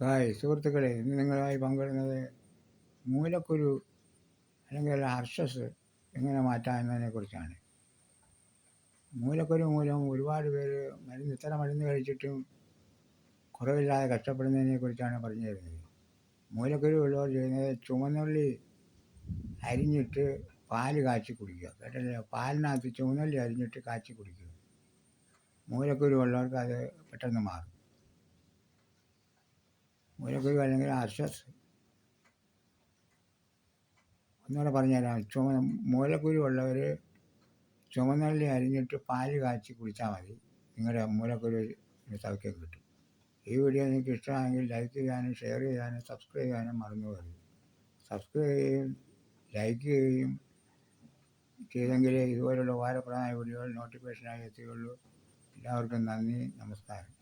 Hi സുഹൃത്തുക്കളെ, ഇന്ന് നിങ്ങളുമായി പങ്കിടുന്നത് മൂലക്കുരു അല്ലെങ്കിൽ അർശസ് എങ്ങനെ മാറ്റാം എന്നതിനെക്കുറിച്ചാണ്. മൂലക്കുരു മൂലം ഒരുപാട് പേര് ഇത്ര മരുന്ന് കഴിച്ചിട്ടും കുറവില്ലാതെ കഷ്ടപ്പെടുന്നതിനെക്കുറിച്ചാണ് പറഞ്ഞു തരുന്നത്. മൂലക്കുരു ഉള്ളവർ ചെയ്യുന്നത് ചുവന്നുള്ളി അരിഞ്ഞിട്ട് പാല് കാച്ചി കുടിക്കുക. കേട്ടല്ലേ? പാലിനകത്ത് ചുവന്നുള്ളി അരിഞ്ഞിട്ട് കാച്ചി കുടിക്കുക. മൂലക്കുരു ഉള്ളവർക്ക് അത് പെട്ടെന്ന് മാറും. മൂലക്കുരു അല്ലെങ്കിൽ അർശസ് ഒന്നുകൂടെ പറഞ്ഞുതരാം. മൂലക്കുരു ഉള്ളവർ ചുവന്നുള്ളി അരിഞ്ഞിട്ട് പാല് കാച്ചി കുടിച്ചാൽ മതി. നിങ്ങളുടെ മൂലക്കുരു സൗഖ്യം കിട്ടും. ഈ വീഡിയോ നിങ്ങൾക്ക് ഇഷ്ടമായെങ്കിൽ ലൈക്ക് ചെയ്യാനും ഷെയർ ചെയ്യാനും സബ്സ്ക്രൈബ് ചെയ്യാനും മറന്നു പോകരുത്. സബ്സ്ക്രൈബ് ചെയ്യുകയും ലൈക്ക് ചെയ്യുകയും ചെയ്തെങ്കിലേ ഇതുപോലുള്ള ഉപകാരപ്രദമായ വീഡിയോകൾ നോട്ടിഫിക്കേഷനായി എത്തുകയുള്ളൂ. എല്ലാവർക്കും നന്ദി, നമസ്കാരം.